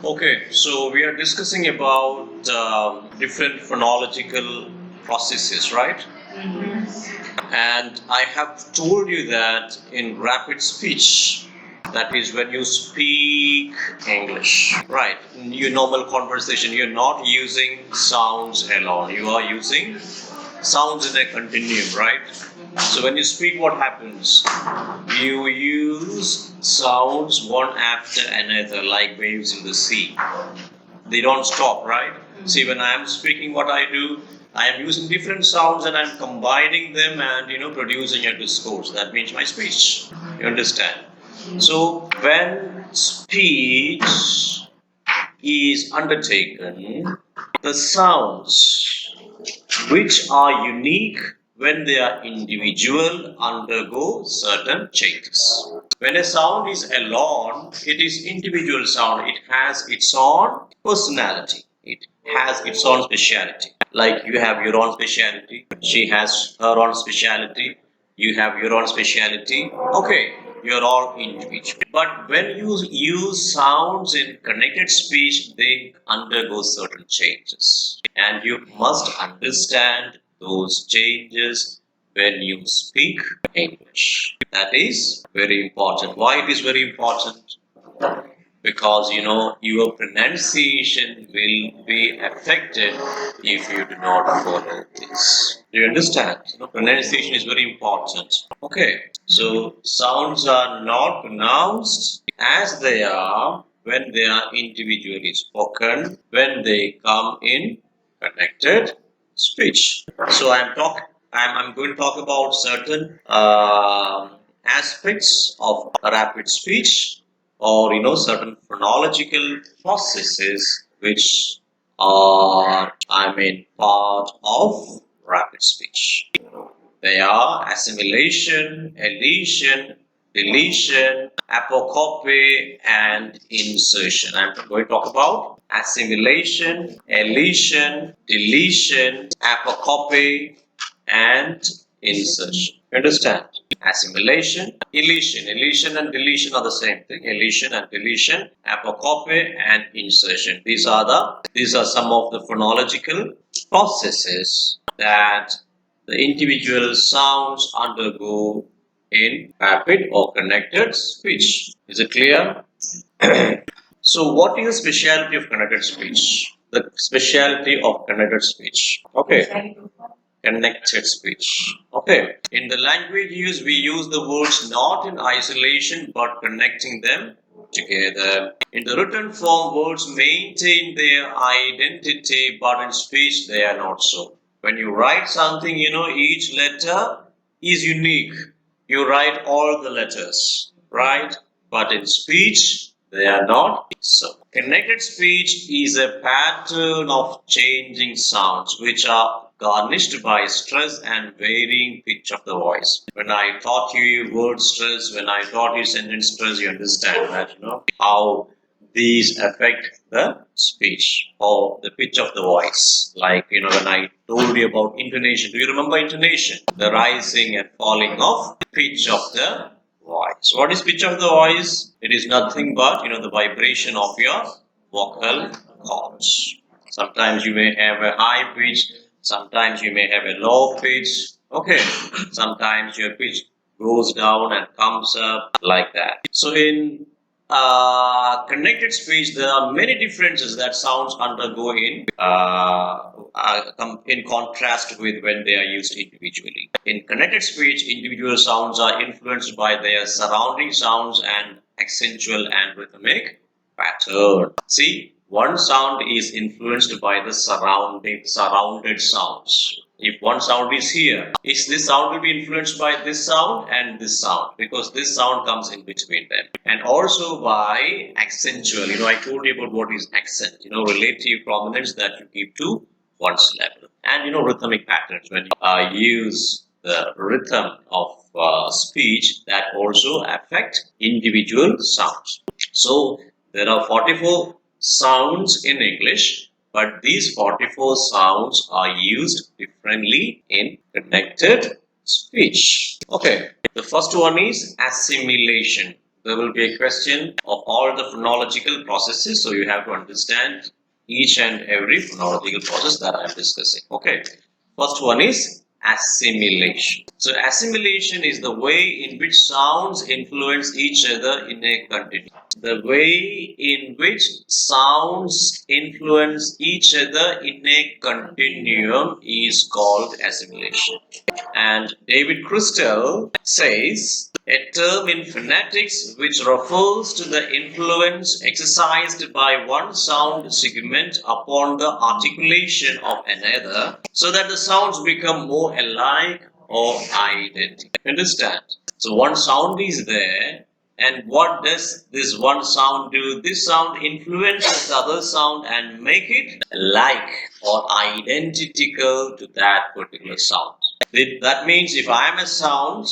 Okay, so we are discussing about different phonological processes, right? And I have told you that in rapid speech, that is when you speak English, right? In your normal conversation, you're not using sounds alone, you are using sounds in a continuum, right? So when you speak, what happens? You use sounds one after another, like waves in the sea. They don't stop, right? See, when I am speaking, what I do, I am using different sounds and I'm combining them and producing a discourse. That means my speech. You understand? So when speech is undertaken, the sounds which are unique when they are individual undergo certain changes. When a sound is alone, it is individual sound. It has its own personality. It has its own speciality. Like you have your own speciality, she has her own speciality, you have your own speciality. Okay, you're all individual. But when you use sounds in connected speech, they undergo certain changes. And you must understand those changes when you speak English. That is very important. Why it is very important? Because your pronunciation will be affected if you do not follow this. Do you understand? Pronunciation is very important. Okay, so sounds are not pronounced as they are when they are individually spoken, when they come in connected speech. So I'm going to talk about certain aspects of rapid speech, or certain phonological processes which are part of rapid speech. They are assimilation, elision, deletion, apocopy, and insertion. I'm going to talk about assimilation, elision, deletion, apocopy, and insertion. Understand? Assimilation, elision and deletion are the same thing. Elision and deletion, apocopy and insertion. These are some of the phonological processes that the individual sounds undergo in rapid or connected speech. Is it clear? So what is the specialty of connected speech? The specialty of connected speech. Okay. Connected speech. Okay. In the language use, we use the words not in isolation but connecting them together. In the written form, words maintain their identity, but in speech, they are not so. When you write something, each letter is unique. You write all the letters, right? But in speech, they are not so. Connected speech is a pattern of changing sounds which are garnished by stress and varying pitch of the voice. When I taught you word stress, when I taught you sentence stress, you understand that, how these affect the speech or the pitch of the voice. Like, when I told you about intonation, do you remember intonation? The rising and falling of pitch of the voice. What is pitch of the voice? It is nothing but, the vibration of your vocal cords. Sometimes you may have a high pitch, sometimes you may have a low pitch. Okay, sometimes your pitch goes down and comes up like that. So in connected speech, there are many differences that sounds undergo in contrast with when they are used individually. In connected speech, individual sounds are influenced by their surrounding sounds and accentual and rhythmic pattern. See, one sound is influenced by the surrounded sounds. If one sound is here, is this sound will be influenced by this sound and this sound, because this sound comes in between them. And also by accentual. I told you about what is accent, relative prominence that you give to one's level. And rhythmic patterns, when you use the rhythm of speech, that also affect individual sounds. So there are 44 sounds in English, but these 44 sounds are used differently in connected speech. Okay, the first one is assimilation. there will be a question of all the phonological processes. So you have to understand each and every phonological process that I am discussing. Okay. First one is assimilation. So assimilation is the way in which sounds influence each other in a continuum. The way in which sounds influence each other in a continuum is called assimilation. And David Crystal says a term in phonetics which refers to the influence exercised by one sound segment upon the articulation of another so that the sounds become more alike or identical. Understand? So one sound is there, and what does this one sound do? This sound influences the other sound and make it like or identical to that particular sound. That means if I am a sound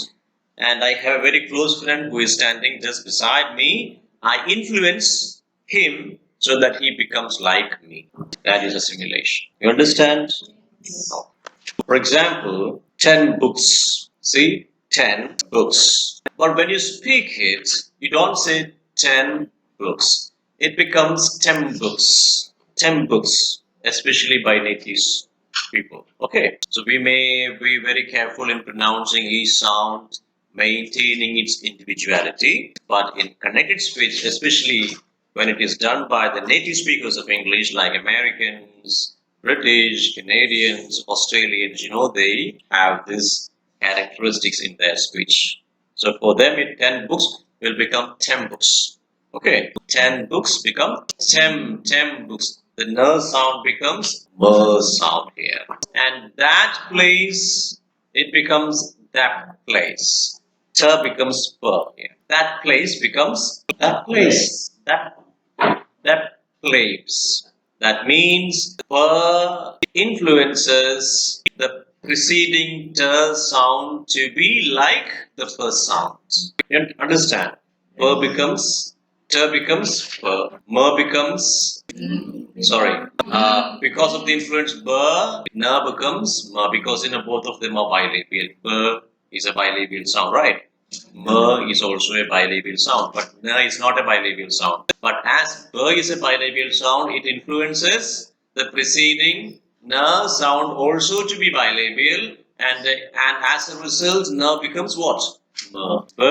and I have a very close friend who is standing just beside me, I influence him so that he becomes like me. That is assimilation. You understand? No. For example, 10 books. See, 10 books. But when you speak it, you don't say 10 books. It becomes 10 books. 10 books, especially by native people. Okay, so we may be very careful in pronouncing each sound, maintaining its individuality. But in connected speech, especially when it is done by the native speakers of English, like Americans, British, Canadians, Australians, they have these characteristics in their speech. So for them, 10 books will become 10 books. Okay, 10 books become 10 books. The n sound becomes m sound here. And that place, it becomes that place. T becomes p here. That place becomes that place. That place. That means per influences the preceding t sound to be like the first sound. You understand? Per becomes t becomes per. Mer becomes sorry. Because of the influence ber, na becomes ma because both of them are bilabial. Ber is a bilabial sound, right? M is also a bilabial sound, but na is not a bilabial sound. But as b is a bilabial sound, it influences the preceding na sound also to be bilabial, and as a result, na becomes what? M. B,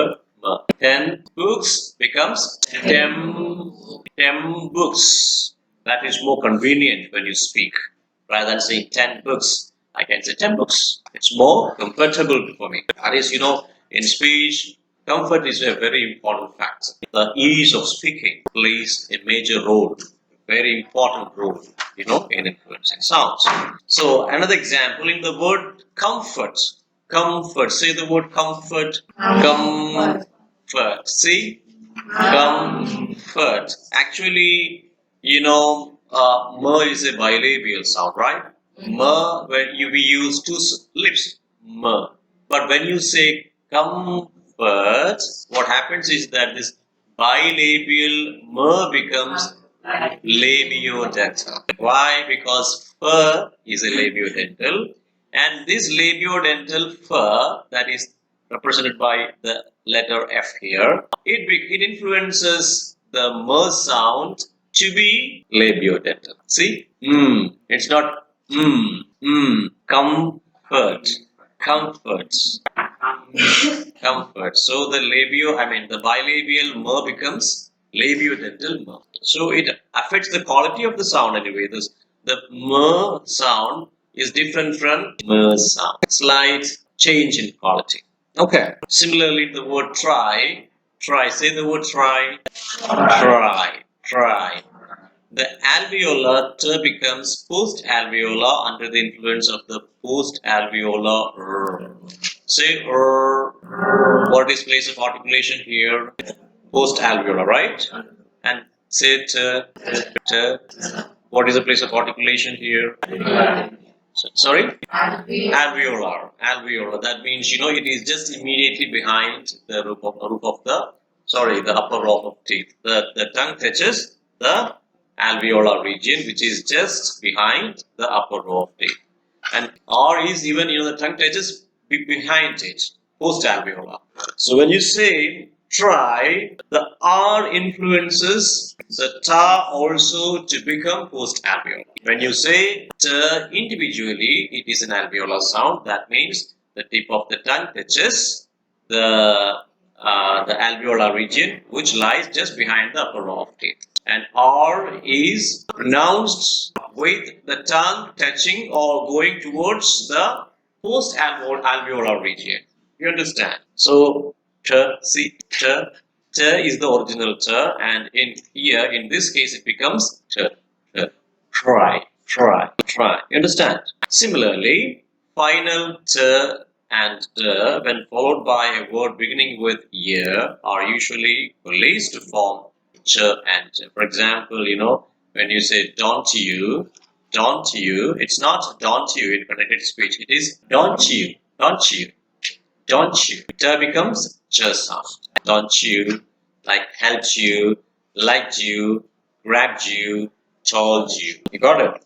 m. 10 books becomes 10 books. That is more convenient when you speak. Rather than saying 10 books, I can say 10 books. It's more comfortable for me. That is, in speech, comfort is a very important factor. The ease of speaking plays a major role, a very important role, in influencing sounds. So, another example in the word comfort. Comfort. Say the word comfort. Comfort. See? Comfort. Actually, ma is a bilabial sound, right? Ma, when we use two lips, ma. But when you say comfort, what happens is that this bilabial ma becomes labiodental. Why? Because fur is a labiodental, and this labiodental fur that is represented by the letter F here, it influences the m sound to be labiodental. See, it's not comfort, comfort, comfort. So the bilabial m becomes labiodental m. So it affects the quality of the sound anyway. The m sound is different from m sound. Slight change in quality. Okay. Similarly, the word try. Try. Say the word try. Try. Try. The alveolar t becomes post-alveolar under the influence of the post-alveolar r. Say r. What is place of articulation here? Post-alveolar, right? And say t. T. What is the place of articulation here? Sorry? Alveolar. Alveolar. That means, it is just immediately behind the roof of the upper row of teeth. The tongue touches the alveolar region, which is just behind the upper row of teeth. And R is even, the tongue touches behind it, post alveolar. So when you say Try. The R influences the ta also to become post-alveolar. When you say ta individually, it is an alveolar sound. That means the tip of the tongue touches the alveolar region, which lies just behind the upper row of teeth. And R is pronounced with the tongue touching or going towards the post-alveolar region. You understand? So, t, see, t is the original t, and in here, in this case, it becomes t. Try. You understand? Similarly, final t and d, when followed by a word beginning with year, are usually released to form ch and t. For example, when you say don't you, it's not don't you in connected speech. It is don't you. T becomes ch sound. Don't you, like helped you, liked you, grabbed you, told you. You got it?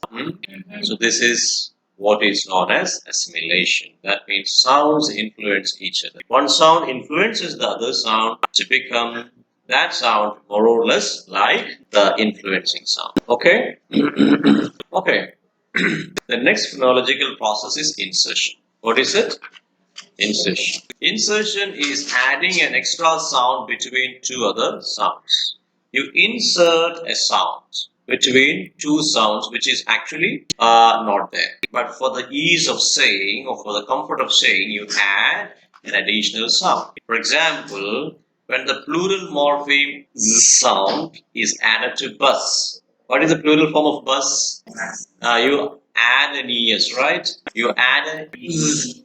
So this is what is known as assimilation. That means sounds influence each other. One sound influences the other sound to become that sound more or less like the influencing sound. Okay? Okay. The next phonological process is insertion. What is it? Insertion. Insertion is adding an extra sound between two other sounds. You insert a sound between two sounds which is actually not there. But for the ease of saying or for the comfort of saying, you add an additional sound. For example, when the plural morpheme sound is added to bus. What is the plural form of bus? You add an es, right? You add an is.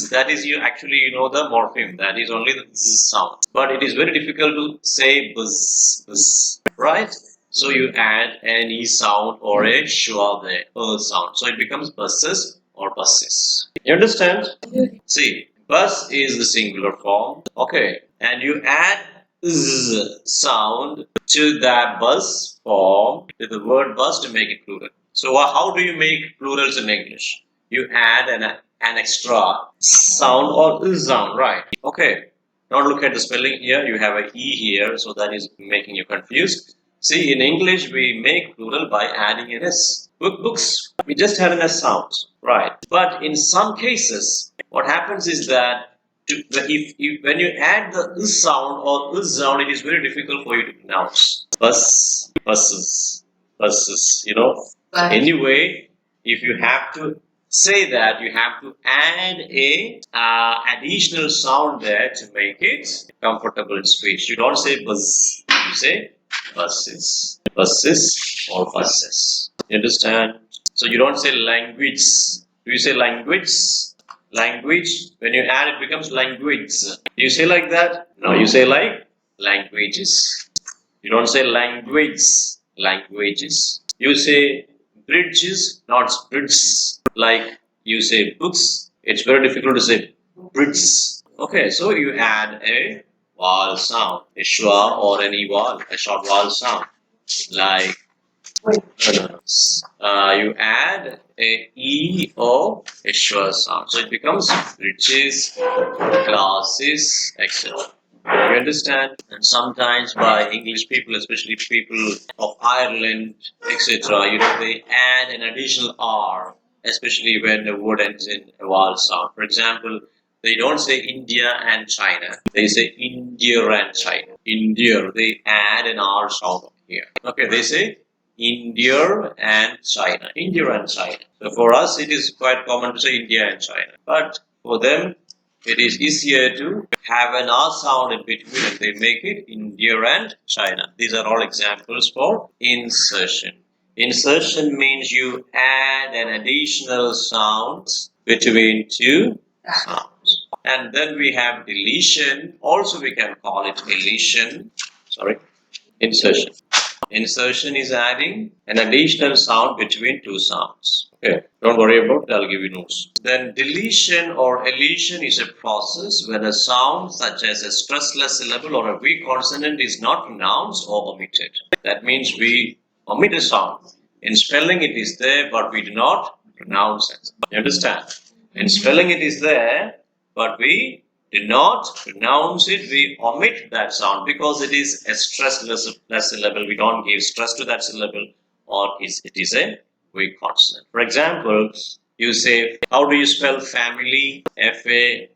That is, you actually the morpheme. That is only the sound. But it is very difficult to say bus, right? So you add an e sound or a schwa there, sound. So it becomes buses or buses. You understand? See, bus is the singular form. Okay, and you add z sound to that bus form to the word bus to make it plural. So how do you make plurals in English? You add an extra sound or sound, right? Okay. Now look at the spelling here. You have a e here, so that is making you confused. See, in English we make plural by adding an s. Books, we just had an s sound, right? But in some cases, what happens is that if when you add the sound or sound, it is very difficult for you to pronounce. Buses. Anyway, if you have to say that, you have to add a additional sound there to make it comfortable in speech. You don't say buzz, you say buses or buses. You understand? So you don't say language. Do you say language? Language. When you add, it becomes language. Do you say like that? No, you say like languages. You don't say language, languages. You say bridges, not bridges. Like you say books. It's very difficult to say bridges. Okay, so you add a vowel sound, a schwa or an e vowel, a short vowel sound. Like you add a e or a schwa sound. So it becomes bridges, classes, etc. You understand? And sometimes by English people, especially people of Ireland, etc., they add an additional R, especially when the word ends in a vowel sound. For example, they don't say India and China. They say India and China. India. They add an R sound here. Okay, they say India and China. India and China. So for us, it is quite common to say India and China. But for them, it is easier to have an R sound in between and they make it India and China. These are all examples for insertion. Insertion means you add an additional sound between two sounds. And then we have deletion. Also we can call it deletion. Insertion. Insertion is adding an additional sound between two sounds. Okay, don't worry about it, I'll give you notes. Then deletion or elision is a process when a sound such as a stressless syllable or a weak consonant is not pronounced or omitted. That means we omit a sound. In spelling it is there, but we do not pronounce it. You understand? In spelling it is there, but we do not pronounce it. We omit that sound because it is a stressless syllable. We don't give stress to that syllable, or it is a weak consonant. For example, you say, how do you spell family? Family.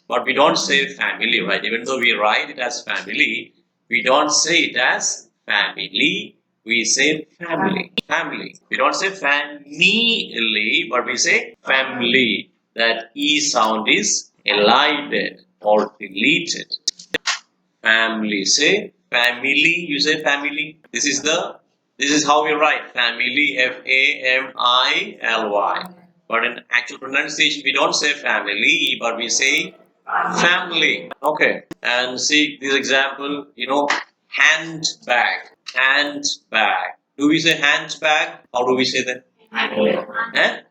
But we don't say family, right? Even though we write it as family, we don't say it as family. We say family. Family. We don't say family, but we say family. That E sound is elided or deleted. Family. Say family. You say family. This is how we write family. Family. But in actual pronunciation, we don't say family, but we say family. Okay. And see this example. Handbag. Handbag. Do we say handbag? How do we say that? Eh?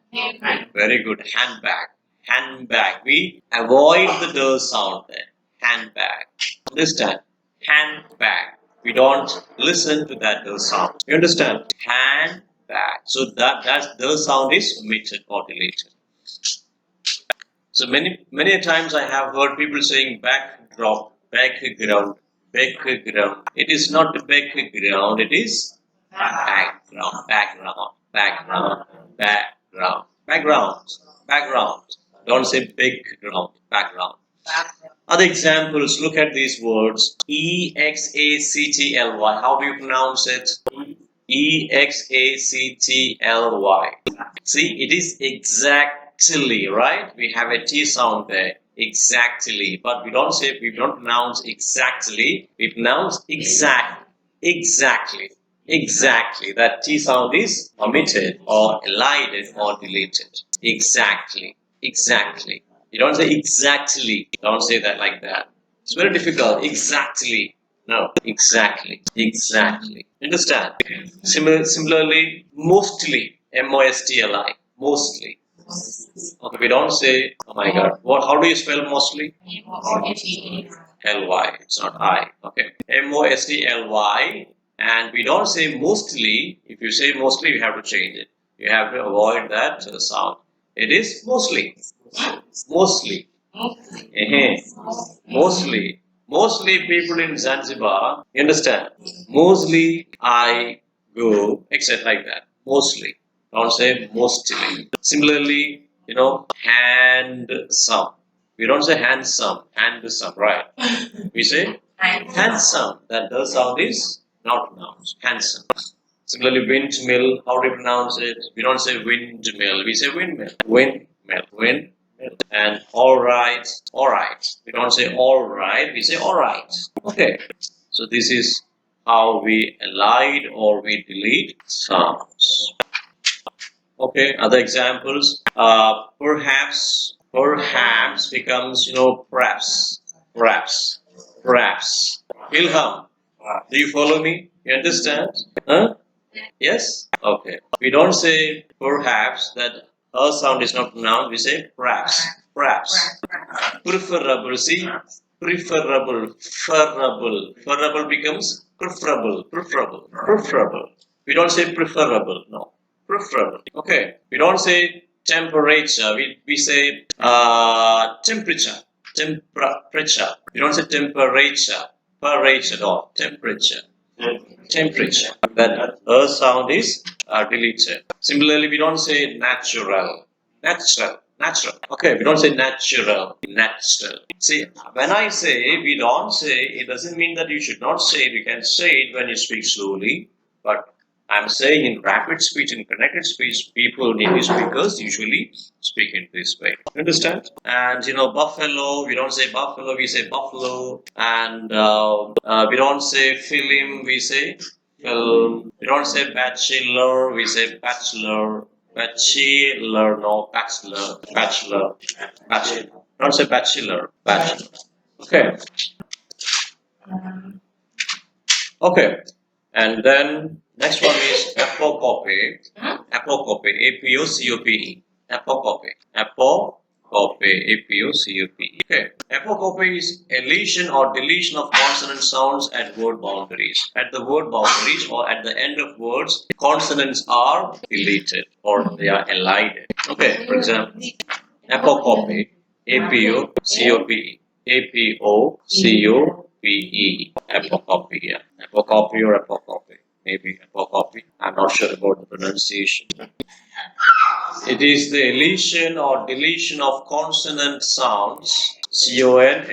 Very good. Handbag. Handbag. We avoid the D sound there. Handbag. Understand? Handbag. We don't listen to that D sound. You understand? Handbag. So that the sound is omitted or deleted. So many times I have heard people saying backdrop, background, background. It is not the background, it is background, background, background, background, background, background. Don't say background, background. Other examples, look at these words. Exactly. How do you pronounce it? Exactly. See, it is exactly, right? We have a T sound there. Exactly. But we don't pronounce exactly. We pronounce exact. Exactly. Exactly. That T sound is omitted or elided or deleted. Exactly. Exactly. You don't say exactly. Don't say that like that. It's very difficult. Exactly. No, exactly. Exactly. Understand? Similarly, mostly. Mostly. Mostly. Okay, we don't say, oh my god. How do you spell mostly? Ly. It's not I. Okay. Mostly. And we don't say mostly. If you say mostly, you have to change it. You have to avoid that sound. It is mostly. Mostly. Mostly. Mostly people in Zanzibar, you understand? Mostly I go, except like that. Mostly. Don't say mostly. Similarly, handsome. We don't say handsome, handsome, right? We say handsome. That the sound is not pronounced. Handsome. Similarly, windmill, how do you pronounce it? We don't say windmill, we say windmill. Windmill, windmill. And all right. We don't say all right, we say all right. Okay. So this is how we elide or we delete sounds. Okay, other examples. Perhaps becomes, perhaps. Ilham, do you follow me? You understand? Huh? Yes? Okay. We don't say perhaps that a sound is not pronounced. We say perhaps. Perhaps. Preferable. See? Preferable. Preferable becomes preferable. Preferable. Preferable. We don't say preferable. No. Preferable. Okay. We don't say temperature. We say temperature. Temperature. We don't say temperature. Temperature. No. Temperature. Temperature. That sound is deleted. Similarly, we don't say natural. Natural. Okay, we don't say natural. Natural. See, when I say we don't say, it doesn't mean that you should not say it. You can say it when you speak slowly, but I'm saying in rapid speech, in connected speech, people, native speakers usually speak in this way. Understand? And buffalo, we don't say buffalo, we say buffalo. And we don't say film, we say film. We don't say bachelor, we say bachelor. Bachelor, no, bachelor, bachelor, bachelor. Don't say bachelor, bachelor. Okay. Okay. And then next one is apocopy. Apocopy. Apocope. Apocopy. Apocopy. Apocope. Okay. Apocopy is elision or deletion of consonant sounds at word boundaries. At the word boundaries or at the end of words, consonants are deleted or they are elided. Okay. For example. Apocope. A-P-O-C-O-P-E. A-P-O-C-O-P-E. Apocope. Apocope or apocope. Maybe apocope. I'm not sure about the pronunciation. It is the elision or deletion of consonant sounds. Consonant,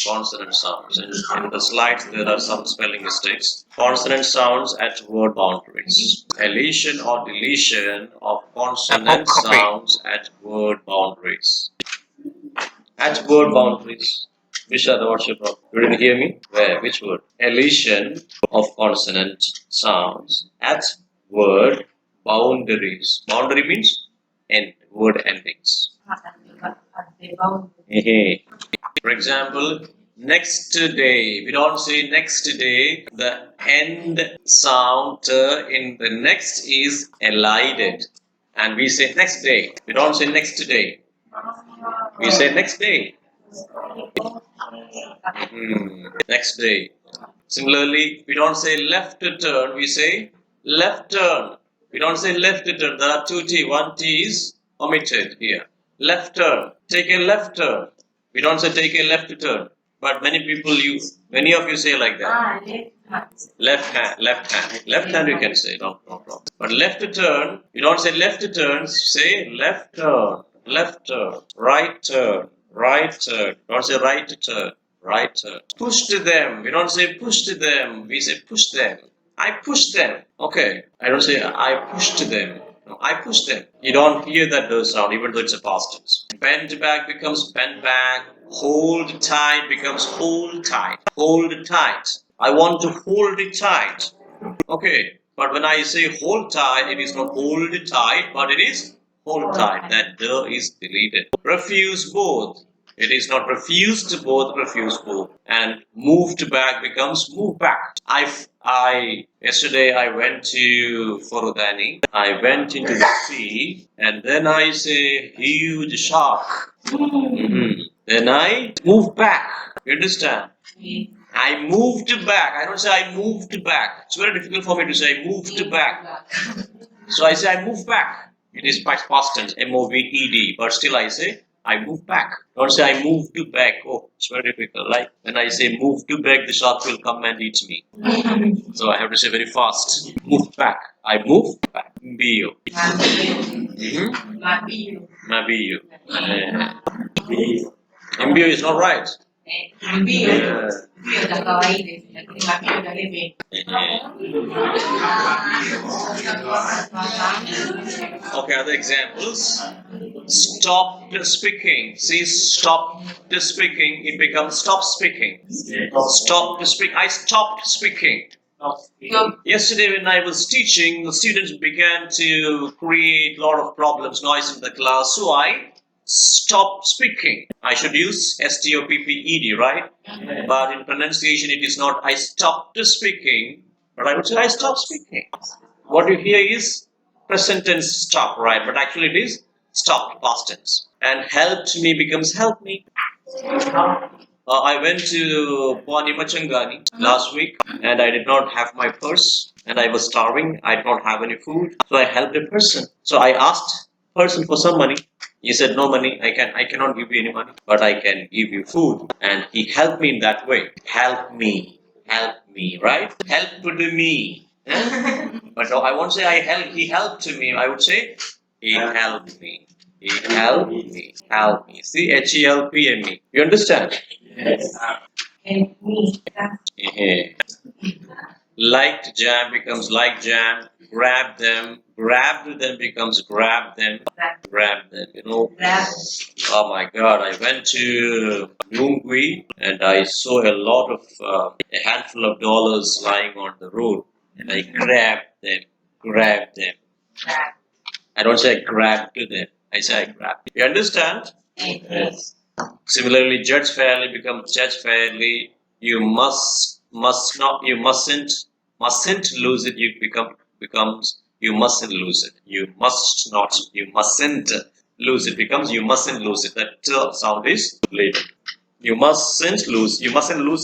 consonant sounds. In the slides, there are some spelling mistakes. Consonant sounds at word boundaries. Elision or deletion of consonant sounds at word boundaries. At word boundaries. Vishad, what's your problem? You didn't hear me? Where? Which word? Elision of consonant sounds at word boundaries. Boundary means end, word endings. For example, next day. We don't say next day. The end sound in the next is elided. And we say next day. We don't say next day. We say next day. Next day. Similarly, we don't say left turn, we say left turn. We don't say left turn. There are two T. One T is omitted here. Left turn. Take a left turn. We don't say take a left turn. But many of you say like that. Left hand you can say, no problem. But left turn, you don't say left turn, say left turn, right turn, don't say right turn, right turn. Pushed them, we don't say pushed them, we say push them. I pushed them. Okay, I don't say I pushed them. No, I pushed them. You don't hear that sound, even though it's a past tense. Bend back becomes bend back. Hold tight becomes hold tight. Hold tight. I want to hold it tight. Okay, but when I say hold tight, it is not hold it tight, but it is hold tight. That the is deleted. Refuse both. It is not refused both, refuse both. And moved back becomes move back. Yesterday I went to Forodani. I went into the sea, and then I say huge shark. Then I move back. You understand? I moved back. I don't say I moved back. It's very difficult for me to say I moved back. So I say I moved back. It is past tense, M-O-V-E-D. But still I say I moved back. Don't say I moved back. Oh, it's very difficult. Like when I say move to back, the shark will come and eat me. So I have to say very fast. Move back. I move back. Mbio. Mabiyo. Mbio is not right. Okay, other examples. Stop speaking. See, stop speaking. It becomes stop speaking. Stop speaking. I stopped speaking. Yesterday when I was teaching, the students began to create a lot of problems, noise in the class. So I stopped speaking. I should use S-T-O-P-P-E-D, right? But in pronunciation, it is not I stopped speaking, but I would say I stopped speaking. What you hear is present tense stop, right? But actually it is stop, past tense. And helped me becomes help me. I went to Machangani last week and I did not have my purse and I was starving. I did not have any food. So I helped a person. So I asked person for some money. He said, no money, I cannot give you any money, but I can give you food. And he helped me in that way. Help me, right? Helped me. But I won't say he helped me. I would say he helped me. He helped me. Help me. See, H-E-L-P-M-E. You understand? Yes. Liked jam becomes like jam. Grab them. Grabbed them becomes grab them. Grab them. You know. Oh my God! I went to Lungwi and I saw a lot of a handful of dollars lying on the road, and I grabbed them. Grabbed them. I don't say I grabbed them. I say I grabbed. You understand? Yes. Similarly, judge fairly becomes judge fairly. You mustn't lose it. Becomes you mustn't lose it. You mustn't lose it becomes you mustn't lose it. That sound is related. You mustn't lose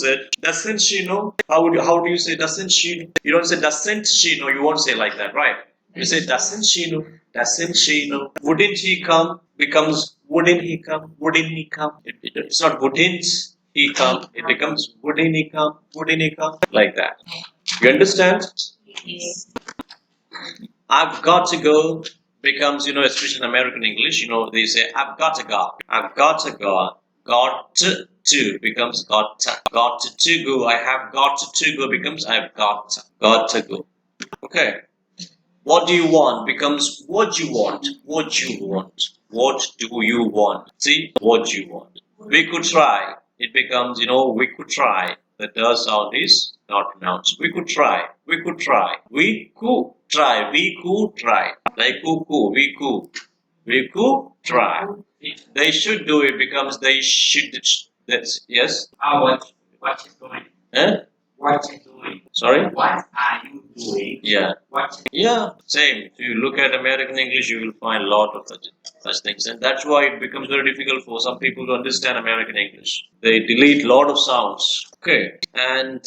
it. Doesn't she know? How do you say doesn't she? You don't say doesn't she know? You won't say like that, right? You say, doesn't she know? Doesn't she know? Wouldn't he come? Becomes, wouldn't he come? Wouldn't he come? It's not wouldn't he come. It becomes, wouldn't he come? Wouldn't he come? Like that. You understand? Yes. I've got to go becomes, especially in American English, they say, I've got to go. I've got to go. Got to becomes got to. Got to go. I have got to go becomes I've got to. Got to go. Okay. What do you want becomes what you want. What you want. What do you want? See, what you want. We could try. It becomes, we could try. The the sound is not pronounced. We could try. We could try. We could try. We could try. Like cuckoo. We could. We could try. They should do it becomes they should. That's yes. What you doing? Eh? What you doing? Sorry. What are you doing? Yeah. What? Yeah, same. If you look at American English, you will find a lot of such things, and that's why it becomes very difficult for some people to understand American English. They delete a lot of sounds. Okay, and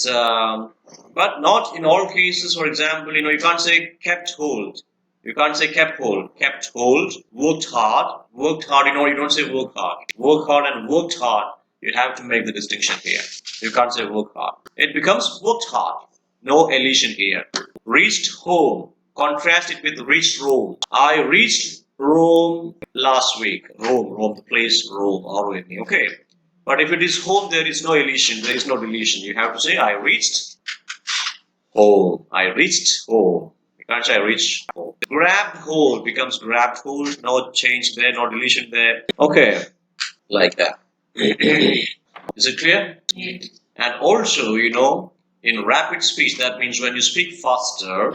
but not in all cases. For example, you can't say kept hold. You can't say kept hold. Kept hold. Worked hard. Worked hard. You don't say work hard. Work hard and worked hard. You have to make the distinction here. You can't say work hard. It becomes worked hard. No elision here. Reached home. Contrast it with reached Rome. I reached Rome last week. Rome, the place Rome, R-O-M-E. Okay. But if it is home, there is no elision, there is no deletion. You have to say, I reached home. I reached home. You can't say I reached home. Grabbed hold becomes grabbed hold. No change there, no deletion there. Okay. Like that. Is it clear? Yes. And also, in rapid speech, that means when you speak faster,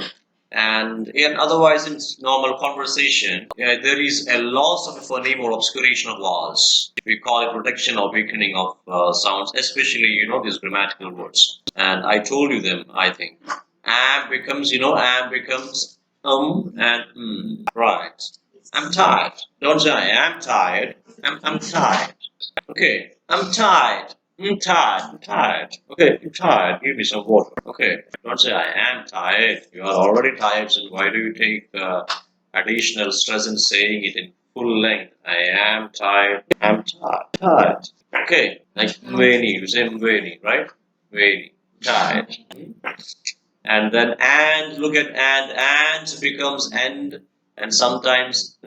and otherwise in normal conversation, there is a loss of a phoneme or obscuration of vowels. We call it reduction or weakening of sounds, especially these grammatical words. And I told you them, I think. Am becomes, am becomes and right. I'm tired. Don't say I am tired. I'm tired. Okay, I'm tired. I'm tired. I'm tired. Okay, I'm tired. Give me some water. Okay, don't say I am tired. You are already tired, so why do you take additional stress in saying it in full length? I am tired. I'm tired. Tired. Okay, like many. You say many, right? Many. Tired. And then and look at and becomes and sometimes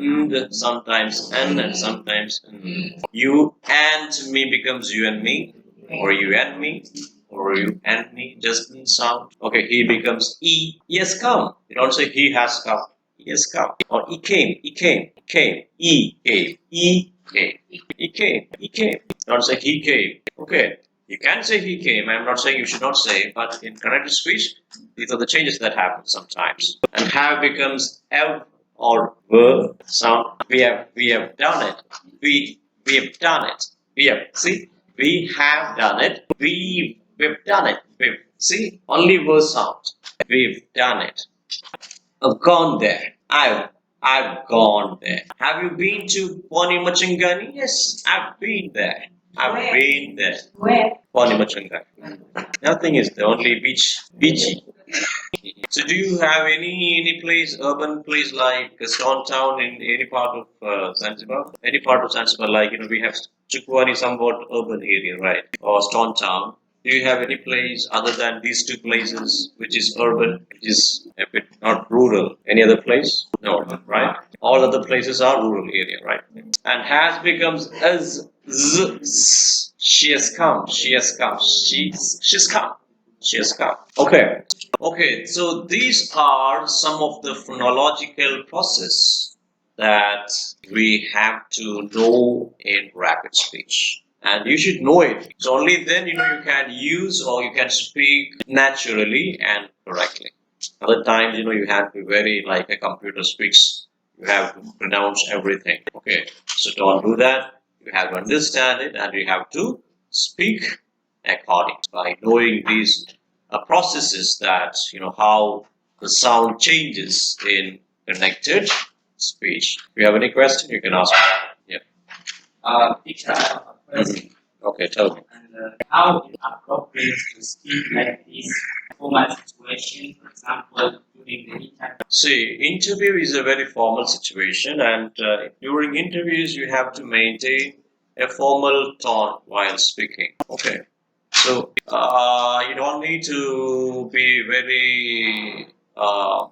sometimes and sometimes you and me becomes you and me or you and me or you and me just in sound. Okay, he becomes he has come. You don't say he has come. He has come. Or he came. He came. Don't say he came. Okay. You can say he came. I'm not saying you should not say, but in connected speech, these are the changes that happen sometimes. And have becomes have or were sound. We have done it. We have done it. We have done it. We've done it. We've see only were sound. We've done it. I've gone there. I've gone there. Have you been to Ponimachangani? Yes, I've been there. I've been there. Where? Ponimachangani. Nothing is the only beachy. So, do you have any place, urban place like Stone Town in any part of Zanzibar? Any part of Zanzibar, like we have Chukwani, somewhat urban area, right? Or Stone Town. Do you have any place other than these two places, which is urban, which is a bit not rural? Any other place? No, right? All other places are rural area, right? And has becomes as she has come. She has come. She's come. She has come. Okay. Okay, so these are some of the phonological process that we have to know in rapid speech. And you should know it. So only then you can use or you can speak naturally and correctly. Other times, you have to be very like a computer speaks. You have to pronounce everything. Okay, so don't do that. You have to understand it and you have to speak according by knowing these processes that how the sound changes in connected speech. If you have any question, you can ask. Yeah. Teacher, I have a question. Okay, tell me. And how is it appropriate to speak like this formal situation, for example, during the interview? See, interview is a very formal situation, and during interviews, you have to maintain a formal tone while speaking. Okay. So you don't need to be very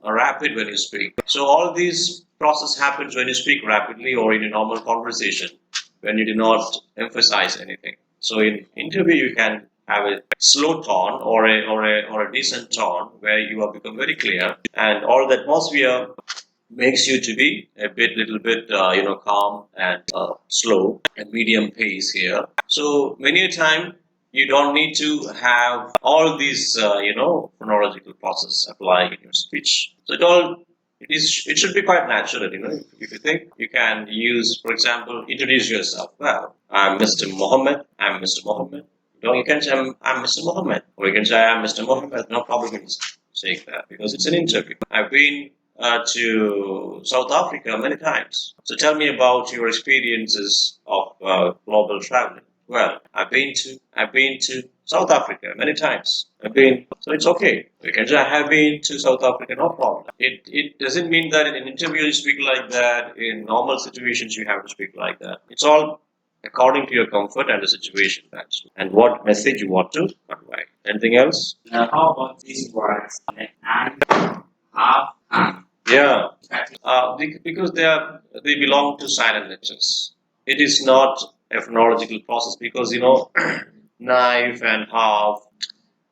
rapid when you speak. So all these process happens when you speak rapidly or in a normal conversation when you do not emphasize anything. So in interview you can have a slow tone or a decent tone where you have become very clear and all the atmosphere makes you to be a little bit, calm and slow and medium pace here. So many a time you don't need to have all these, phonological process applying in your speech. So it should be quite natural, If you think you can use, for example, introduce yourself. Well, I'm Mr. Mohammed. I'm Mr. Mohammed. You can say I'm Mr. Mohammed, or you can say I'm Mr. Mohammed. No problem in saying that because it's an interview. I've been to South Africa many times. So tell me about your experiences of global traveling. Well, I've been to South Africa many times. So it's okay. You can say I have been to South Africa, no problem. It doesn't mean that in an interview you speak like that. In normal situations you have to speak like that. It's all according to your comfort and the situation and what message you want to convey. Anything else? Now, how about these words like and, have, and? Yeah. Because they belong to silent letters. It is not a phonological process because knife and half.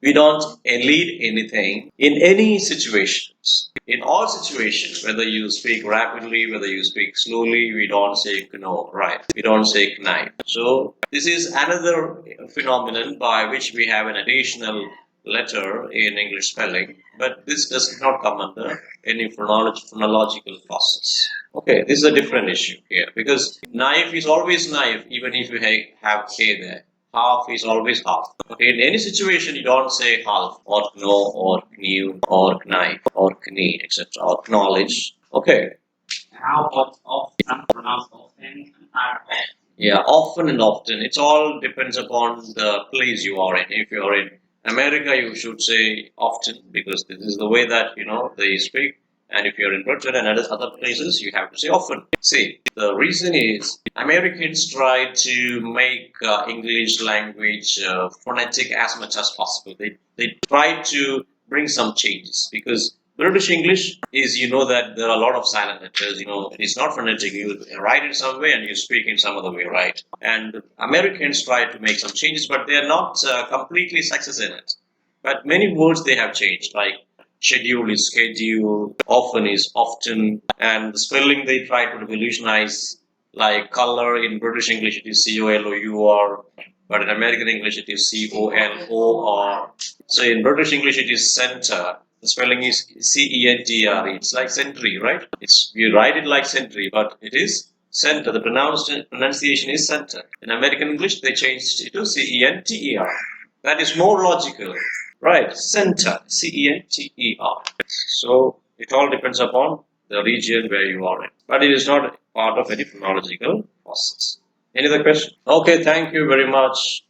We don't lead anything in any situations. In all situations, whether you speak rapidly, whether you speak slowly, we don't say no, right? We don't say knife. So this is another phenomenon by which we have an additional letter in English spelling, but this does not come under any phonological process. Okay, this is a different issue here because knife is always knife, even if you have K there. Half is always half. Okay, in any situation, you don't say half or no or new or knife or knee, etc. or knowledge. Okay, How about often, pronounced often, and are often? yeah, often and often. It all depends upon the place you are in. If you're in America, you should say often because this is the way that they speak. And if you're in Britain and other places, you have to say often. See, the reason is Americans try to make English language phonetic as much as possible. They try to bring some changes because British English is, that there are a lot of silent letters. It's not phonetic. You write it some way and you speak in some other way, right? And Americans try to make some changes, but they are not completely success in it. But many words they have changed, like schedule is schedule, often is often, and the spelling they try to revolutionize, like color in British English it is COLOUR, but in American English it is COLOR. So in British English it is center. The spelling is CENTR. It's like century, right? It's you write it like century, but it is center. The pronunciation is center. In American English they changed it to CENTER. That is more logical. Right, center, CENTER. So it all depends upon the region where you are in. But it is not part of any phonological process. Any other question? Okay, thank you very much.